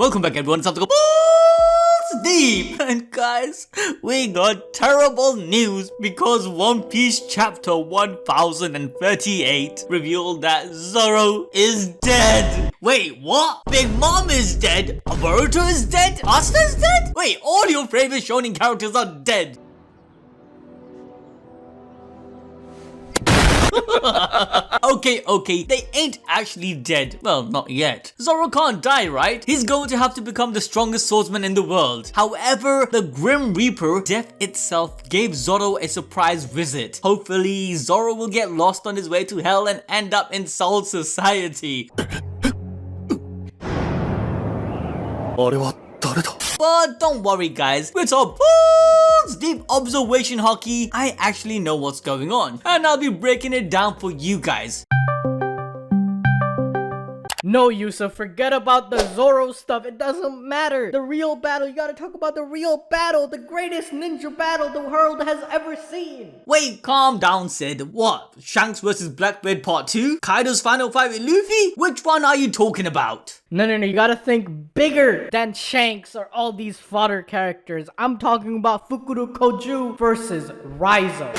Welcome back everyone, it's time to go balls deep. And guys, we got terrible news because One Piece chapter 1038 revealed that Zoro is dead. Wait, what? Big Mom is dead? Boruto is dead? Asta is dead? Wait, all your favorite shonen characters are dead. Okay, they ain't actually dead. Well, not yet. Zoro can't die, right? He's going to have to become the strongest swordsman in the world. However, the Grim Reaper, death itself, gave Zoro a surprise visit. Hopefully, Zoro will get lost on his way to hell and end up in Soul Society. But don't worry guys, with our balls deep observation hockey, I actually know what's going on, and I'll be breaking it down for you guys. No, Yusuf, forget about the Zoro stuff. It doesn't matter. The real battle, you gotta talk about the real battle. The greatest ninja battle the world has ever seen. Wait, calm down, Sid. What? Shanks vs Blackbeard Part 2? Kaido's final fight with Luffy? Which one are you talking about? No, you gotta think bigger than Shanks or all these fodder characters. I'm talking about Fukuro Koju versus Raizo.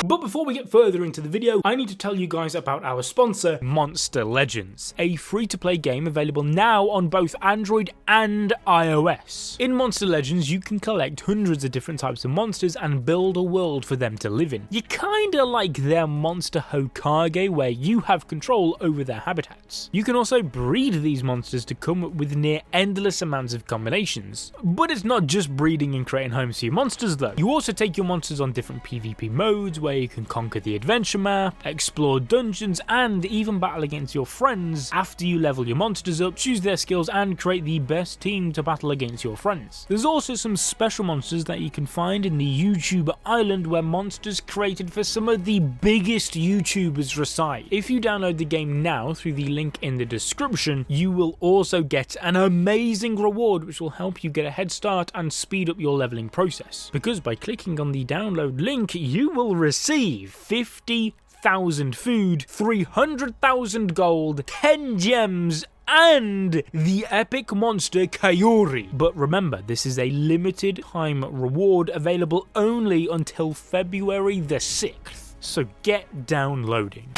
But before we get further into the video, I need to tell you guys about our sponsor, Monster Legends, a free-to-play game available now on both Android and iOS. In Monster Legends, you can collect hundreds of different types of monsters and build a world for them to live in. You're kinda like their Monster Hokage, where you have control over their habitats. You can also breed these monsters to come up with near endless amounts of combinations. But it's not just breeding and creating homes for your monsters though. You also take your monsters on different PvP modes, where you can conquer the adventure map, explore dungeons, and even battle against your friends after you level your monsters up, choose their skills, and create the best team to battle against your friends. There's also some special monsters that you can find in the YouTuber Island, where monsters created for some of the biggest YouTubers reside. If you download the game now through the link in the description, you will also get an amazing reward which will help you get a head start and speed up your leveling process. Because by clicking on the download link, you will receive 50,000 food, 300,000 gold, 10 gems, and the epic monster Kaori. But remember, this is a limited time reward available only until February the 6th. So get downloading.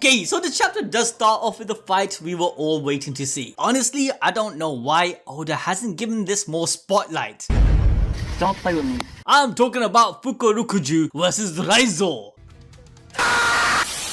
Okay, so the chapter does start off with the fight we were all waiting to see. Honestly, I don't know why Oda hasn't given this more spotlight. Don't play with me. I'm talking about Fukurokuju versus Raizo.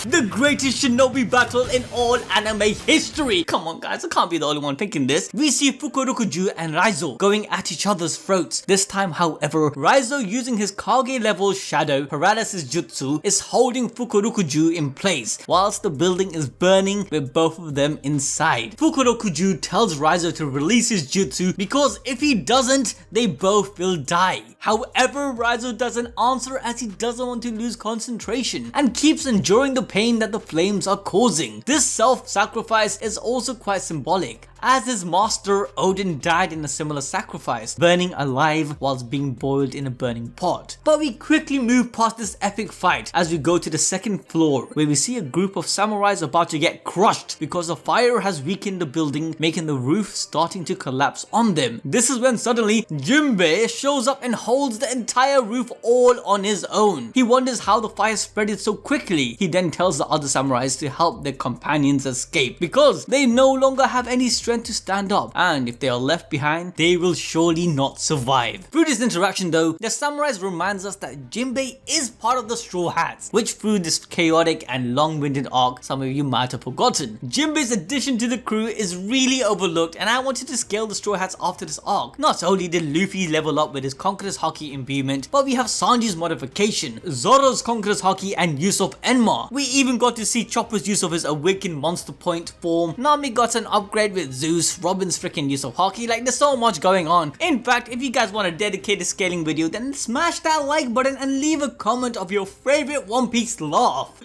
The greatest shinobi battle in all anime history. Come on guys, I can't be the only one thinking this. We see Fukurokuju and Raizo going at each other's throats. This time, however, Raizo, using his Kage level shadow paralysis jutsu, is holding Fukurokuju in place whilst the building is burning with both of them inside. Fukurokuju tells Raizo to release his jutsu because if he doesn't, they both will die. However, Raizo doesn't answer as he doesn't want to lose concentration and keeps enduring the pain that the flames are causing. This self-sacrifice is also quite symbolic, as his master Odin died in a similar sacrifice, burning alive whilst being boiled in a burning pot. But we quickly move past this epic fight as we go to the second floor, where we see a group of samurais about to get crushed because the fire has weakened the building, making the roof starting to collapse on them. This is when suddenly Jinbei shows up and holds the entire roof all on his own. He wonders how the fire spread it so quickly. He then tells the other samurais to help their companions escape because they no longer have any strength to stand up, and if they are left behind, they will surely not survive. Through this interaction though, the samurais reminds us that Jinbei is part of the Straw Hats, which through this chaotic and long-winded arc, some of you might have forgotten. Jinbei's addition to the crew is really overlooked, and I wanted to scale the Straw Hats after this arc. Not only did Luffy level up with his Conqueror's Haki imbuement, but we have Sanji's modification, Zoro's Conqueror's Haki, and use of Enma. We even got to see Chopper's use of his awakened monster point form. Nami got an upgrade with Zeus, Robin's freaking use of hockey. Like, there's so much going on. In fact, if you guys want a dedicated scaling video, then smash that like button and leave a comment of your favorite One Piece laugh.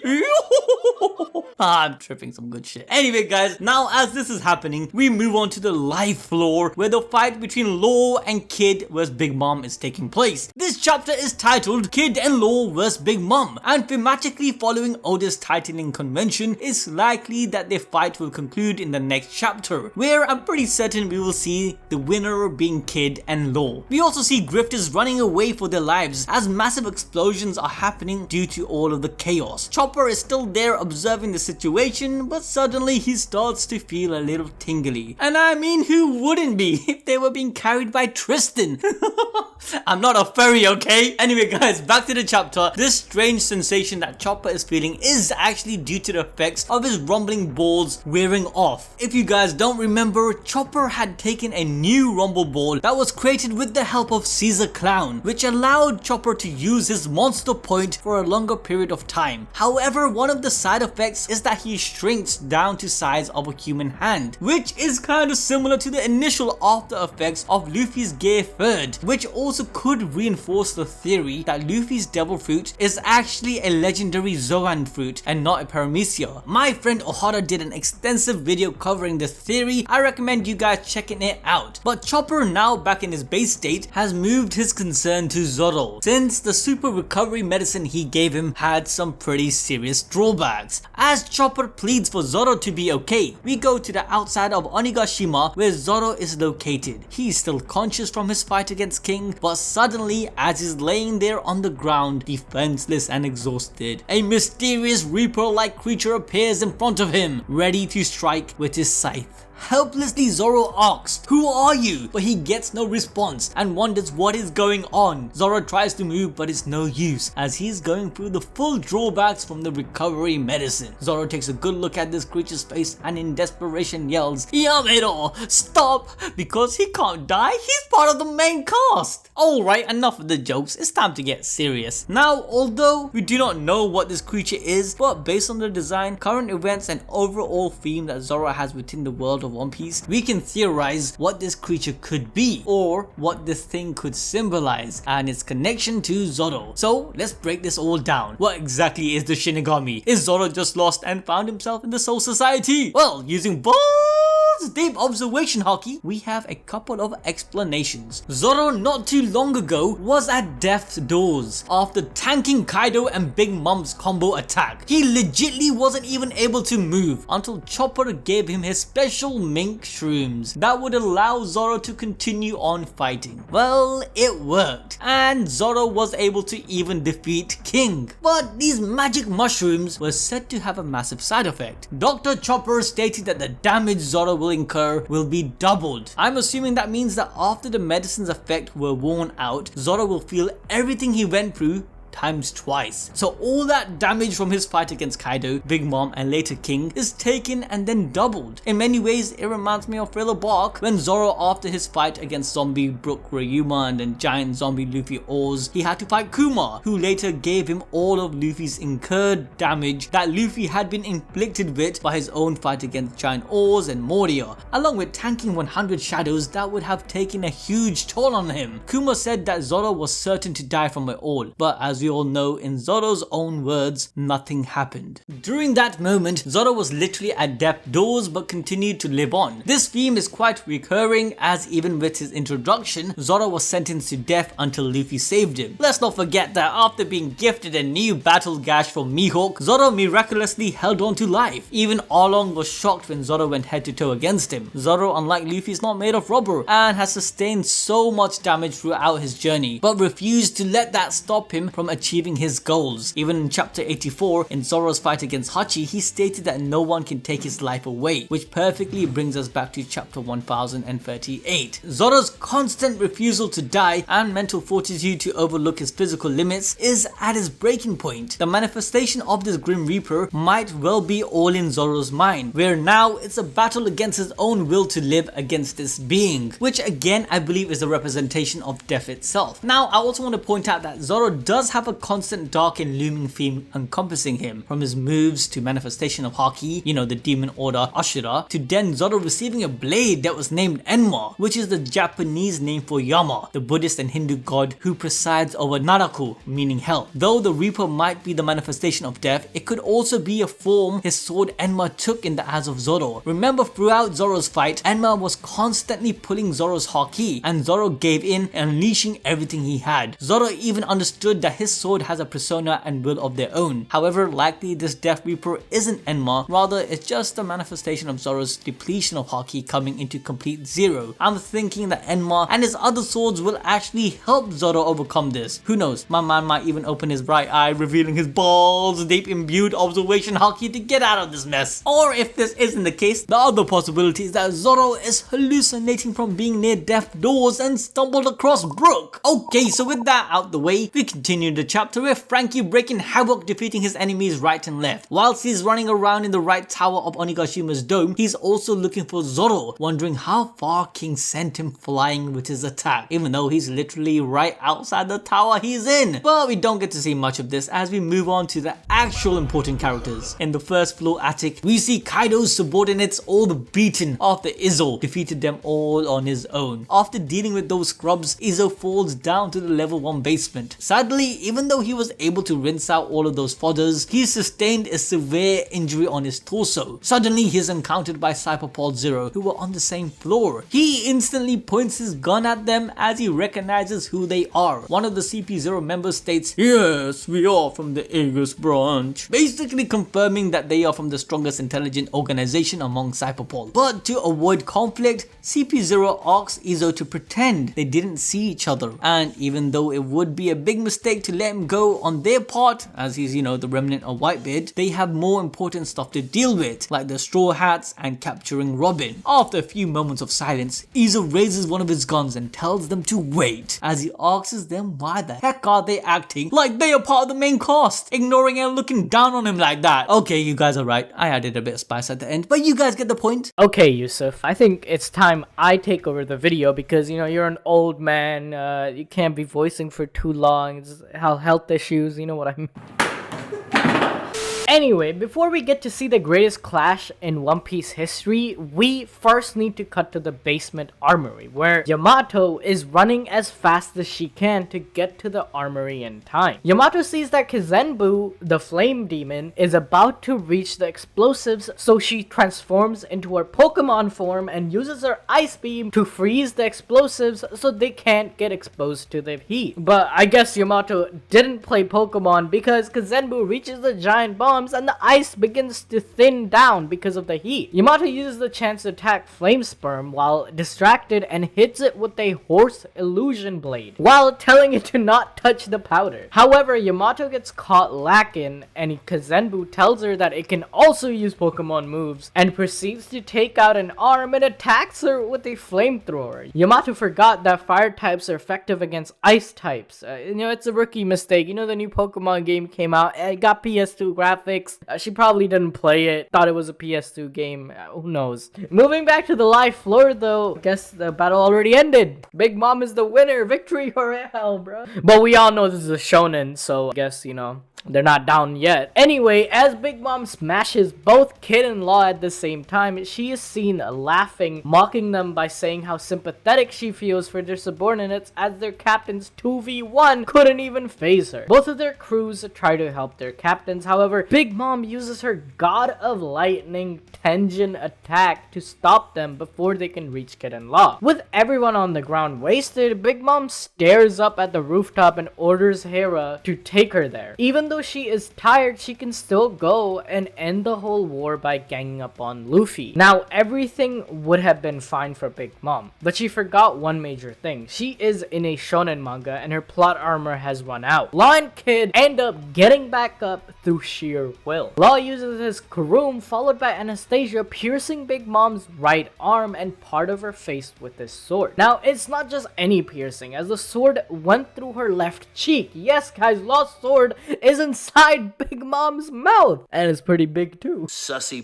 I'm tripping some good shit. Anyway guys, now as this is happening, we move on to the live floor where the fight between Law and Kid vs Big Mom is taking place. This chapter is titled Kid and Law vs Big Mom, and thematically following Oda's titling convention, it's likely that their fight will conclude in the next chapter, where I'm pretty certain we will see the winner being Kid and Law. We also see grifters running away for their lives as massive explosions are happening due to all of the chaos. Chopper is still there observing the situation, but suddenly he starts to feel a little tingly. And I mean, who wouldn't be if they were being carried by Tristan? I'm not a furry, okay? Anyway guys, back to the chapter. This strange sensation that Chopper is feeling is actually due to the effects of his rumbling balls wearing off. If you guys don't remember, Chopper had taken a new rumble ball that was created with the help of Caesar Clown, which allowed Chopper to use his monster point for a longer period of time. However, one of the side effects is that he shrinks down to size of a human hand, which is kind of similar to the initial after effects of Luffy's Gear Third, which also could reinforce the theory that Luffy's Devil Fruit is actually a Legendary Zoan Fruit and not a Paramecia. My friend Ohara did an extensive video covering this theory. I recommend you guys checking it out. But Chopper, now back in his base state, has moved his concern to Zoro, since the super recovery medicine he gave him had some pretty serious drawbacks. As Chopper pleads for Zoro to be okay, we go to the outside of Onigashima where Zoro is located. He's still conscious from his fight against King, but suddenly as he's laying there on the ground, defenseless and exhausted, a mysterious Reaper-like creature appears in front of him, ready to strike with his scythe. Helplessly, Zoro asks, "Who are you?" But he gets no response and wonders what is going on. Zoro tries to move, but it's no use as he's going through the full drawbacks from the recovery medicine. Zoro takes a good look at this creature's face and in desperation yells, "Yamero, stop!" because he can't die, he's part of the main cast. Alright, enough of the jokes, it's time to get serious. Now, although we do not know what this creature is, but based on the design, current events and overall theme that Zoro has within the world of One Piece, we can theorize what this creature could be or what this thing could symbolize and its connection to Zoro. So let's break this all down. What exactly is the Shinigami? Is Zoro just lost and found himself in the Soul Society? Well, using balls deep observation hockey, we have a couple of explanations. Zoro not too long ago was at death's doors after tanking Kaido and Big Mom's combo attack. He legitly wasn't even able to move until Chopper gave him his special mink shrooms that would allow Zoro to continue on fighting. Well, it worked, and Zoro was able to even defeat King. But these magic mushrooms were said to have a massive side effect. Dr. Chopper stated that the damage Zoro will incur will be doubled. I'm assuming that means that after the medicine's effect were worn out, Zoro will feel everything he went through times twice. So all that damage from his fight against Kaido, Big Mom and later King is taken and then doubled. In many ways it reminds me of Thriller Bark when Zoro, after his fight against zombie Brook Ryuma and then giant zombie Luffy Oars, he had to fight Kuma, who later gave him all of Luffy's incurred damage that Luffy had been inflicted with by his own fight against giant Oars and Moria, along with tanking 100 shadows that would have taken a huge toll on him. Kuma said that Zoro was certain to die from it all, but as we all know, in Zoro's own words, nothing happened. During that moment, Zoro was literally at death's doors but continued to live on. This theme is quite recurring, as even with his introduction, Zoro was sentenced to death until Luffy saved him. Let's not forget that after being gifted a new battle gash from Mihawk, Zoro miraculously held on to life. Even Arlong was shocked when Zoro went head to toe against him. Zoro, unlike Luffy, is not made of rubber and has sustained so much damage throughout his journey, but refused to let that stop him from achieving his goals. Even in chapter 84, in Zoro's fight against Hachi, he stated that no one can take his life away, which perfectly brings us back to chapter 1038. Zoro's constant refusal to die and mental fortitude to overlook his physical limits is at his breaking point. The manifestation of this Grim Reaper might well be all in Zoro's mind, where now it's a battle against his own will to live against this being, which again I believe is a representation of death itself. Now I also want to point out that Zoro does have have a constant dark and looming theme encompassing him, from his moves to manifestation of Haki, you know, the demon order Ashura, to then Zoro receiving a blade that was named Enma, which is the Japanese name for Yama, the Buddhist and Hindu god who presides over Naraku, meaning hell. Though the Reaper might be the manifestation of death, it could also be a form his sword Enma took in the eyes of Zoro. Remember, throughout Zoro's fight, Enma was constantly pulling Zoro's Haki, and Zoro gave in, unleashing everything he had. Zoro even understood that his sword has a persona and will of their own. However, likely this Death Reaper isn't Enma, rather it's just a manifestation of Zoro's depletion of Haki coming into complete zero. I'm thinking that Enma and his other swords will actually help Zoro overcome this. Who knows, my man might even open his right eye, revealing his balls deep imbued observation Haki to get out of this mess. Or if this isn't the case, the other possibility is that Zoro is hallucinating from being near death doors and stumbled across Brook. Okay, so with that out the way, we continue the chapter with Frankie breaking havoc, defeating his enemies right and left. Whilst he's running around in the right tower of Onigashima's dome, he's also looking for Zoro, wondering how far King sent him flying with his attack, even though he's literally right outside the tower he's in. But we don't get to see much of this as we move on to the actual important characters. In the first floor attic, we see Kaido's subordinates all beaten after Izzo defeated them all on his own. After dealing with those scrubs, Izzo falls down to the level 1 basement. Sadly, even though he was able to rinse out all of those fodders, he sustained a severe injury on his torso. Suddenly, he's encountered by Cyberpod Zero, who were on the same floor. He instantly points his gun at them as he recognizes who they are. One of the CP0 members states, "Yes, we are from the Aegis branch," basically confirming that they are from the strongest intelligent organization among Cyberpol. But to avoid conflict, CP0 asks Izzo to pretend they didn't see each other, and even though it would be a big mistake to let him go on their part, as he's, you know, the remnant of Whitebeard, they have more important stuff to deal with, like the Straw Hats and capturing Robin. After a few moments of silence, Izzo raises one of his guns and tells them to wait, as he asks them why the heck are they acting like they are part of the main cast, ignoring and looking down on him like that. Okay, you guys are right, I added a bit of spice at the end, but you guys get the point. Okay, Yusuf, I think it's time I take over the video because, you know, you're an old man, you can't be voicing for too long, it's health issues, you know what I mean. Anyway, before we get to see the greatest clash in One Piece history, we first need to cut to the basement armory, where Yamato is running as fast as she can to get to the armory in time. Yamato sees that Kizenbu, the flame demon, is about to reach the explosives, so she transforms into her Pokemon form and uses her ice beam to freeze the explosives so they can't get exposed to the heat. But I guess Yamato didn't play Pokemon because Kizenbu reaches the giant bomb and the ice begins to thin down because of the heat. Yamato uses the chance to attack Flame Sperm while distracted and hits it with a horse illusion blade while telling it to not touch the powder. However, Yamato gets caught lacking and Kizenbu tells her that it can also use Pokemon moves and proceeds to take out an arm and attacks her with a flamethrower. Yamato forgot that fire types are effective against ice types. You know, it's a rookie mistake. You know, the new Pokemon game came out, it got PS2 graphics. She probably didn't play it, thought it was a PS2 game, who knows. Moving back to the live floor though, guess the battle already ended. Big Mom is the winner, victory royale, bro. But we all know this is a shonen, so I guess, you know, they're not down yet. Anyway, as Big Mom smashes both Kid and Law at the same time, she is seen laughing, mocking them by saying how sympathetic she feels for their subordinates as their captains 2v1 couldn't even phase her. Both of their crews try to help their captains, however, Big Mom uses her God of Lightning Tenjin attack to stop them before they can reach Kid and Law. With everyone on the ground wasted, Big Mom stares up at the rooftop and orders Hera to take her there. Even though she is tired, she can still go and end the whole war by ganging up on Luffy. Now, everything would have been fine for Big Mom, but she forgot one major thing. She is in a shonen manga and her plot armor has run out. Law and Kid end up getting back up through sheer will. Law uses his Kurum, followed by Anastasia piercing Big Mom's right arm and part of her face with his sword. Now, it's not just any piercing, as the sword went through her left cheek. Yes, guys, Law's sword is inside Big Mom's mouth, and it's pretty big too. Sussy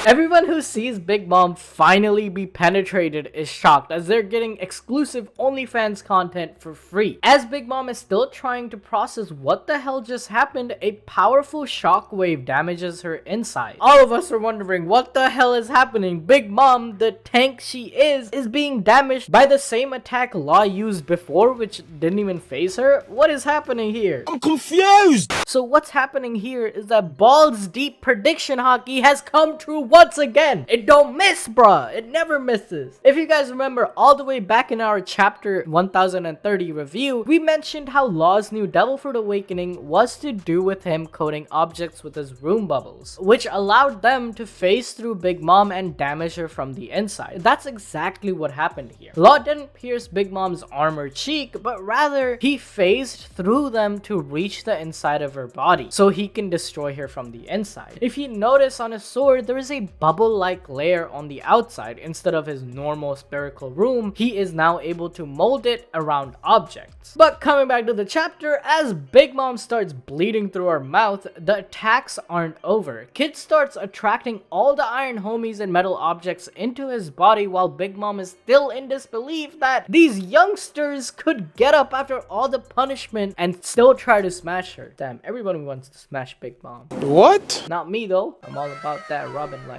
Everyone who sees Big Mom finally be penetrated is shocked as they're getting exclusive OnlyFans content for free. As Big Mom is still trying to process what the hell just happened, a powerful shockwave damages her inside. All of us are wondering what the hell is happening. Big Mom, the tank she is being damaged by the same attack Law used before, which didn't even phase her. What is happening here? I'm confused! So what's happening here is that balls deep prediction hockey has come true once again. It don't miss, bruh. It never misses. If you guys remember all the way back in our chapter 1030 review, we mentioned how Law's new Devil Fruit awakening was to do with him coating objects with his room bubbles, which allowed them to phase through Big Mom and damage her from the inside. That's exactly what happened here. Law didn't pierce Big Mom's armor cheek, but rather he phased through them to reach the inside of her body so he can destroy her from the inside. If you notice on his sword, there is a bubble-like layer on the outside. Instead of his normal spherical room, he is now able to mold it around objects. But coming back to the chapter, as Big Mom starts bleeding through her mouth, the attacks aren't over. Kid starts attracting all the iron homies and metal objects into his body while Big Mom is still in disbelief that these youngsters could get up after all the punishment and still try to smash her. Damn, everyone wants to smash Big Mom. What? Not me though. I'm all about that Robin life.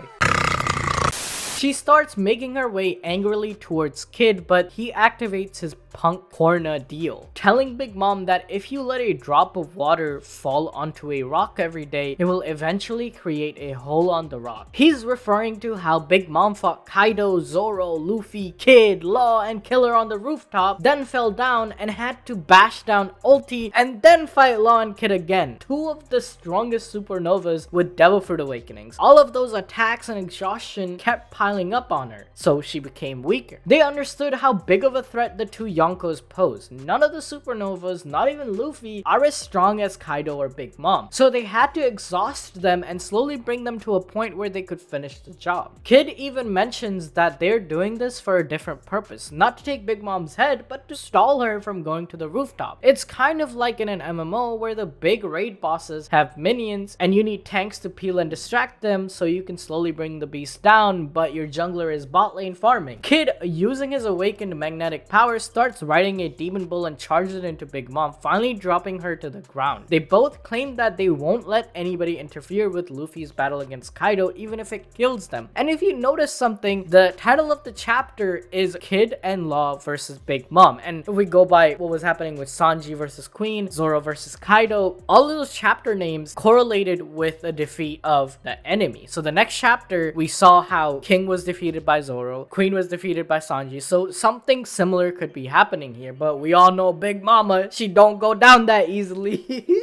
She starts making her way angrily towards Kid, but he activates his punk corner deal, telling Big Mom that if you let a drop of water fall onto a rock every day, it will eventually create a hole on the rock. He's referring to how Big Mom fought Kaido, Zoro, Luffy, Kid, Law, and Killer on the rooftop, then fell down and had to bash down Ulti and then fight Law and Kid again. Two of the strongest supernovas with Devil Fruit awakenings. All of those attacks and exhaustion kept piling up on her, so she became weaker. They understood how big of a threat the two Yonkos pose. None of the supernovas, not even Luffy, are as strong as Kaido or Big Mom, so they had to exhaust them and slowly bring them to a point where they could finish the job. Kid even mentions that they're doing this for a different purpose, not to take Big Mom's head, but to stall her from going to the rooftop. It's kind of like in an MMO where the big raid bosses have minions and you need tanks to peel and distract them so you can slowly bring the beast down, but your jungler is bot lane farming. Kid, using his awakened magnetic power, starts riding a demon bull and charges it into Big Mom, finally dropping her to the ground. They both claim that they won't let anybody interfere with Luffy's battle against Kaido even if it kills them. And if you notice something, the title of the chapter is Kid and Law versus Big Mom. And if we go by what was happening with Sanji versus Queen, Zoro versus Kaido, all of those chapter names correlated with the defeat of the enemy. So the next chapter, we saw how King was defeated by Zoro, Queen was defeated by Sanji, so something similar could be happening here, but we all know Big Mama, she don't go down that easily.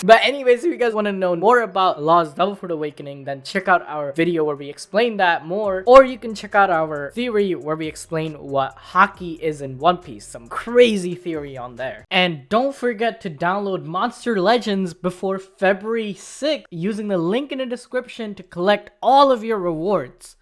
But anyways, if you guys want to know more about Law's Devil Fruit awakening, then check out our video where we explain that more, or you can check out our theory where we explain what Haki is in One Piece. Some crazy theory on there. And don't forget to download Monster Legends before February 6th using the link in the description to collect all of your rewards.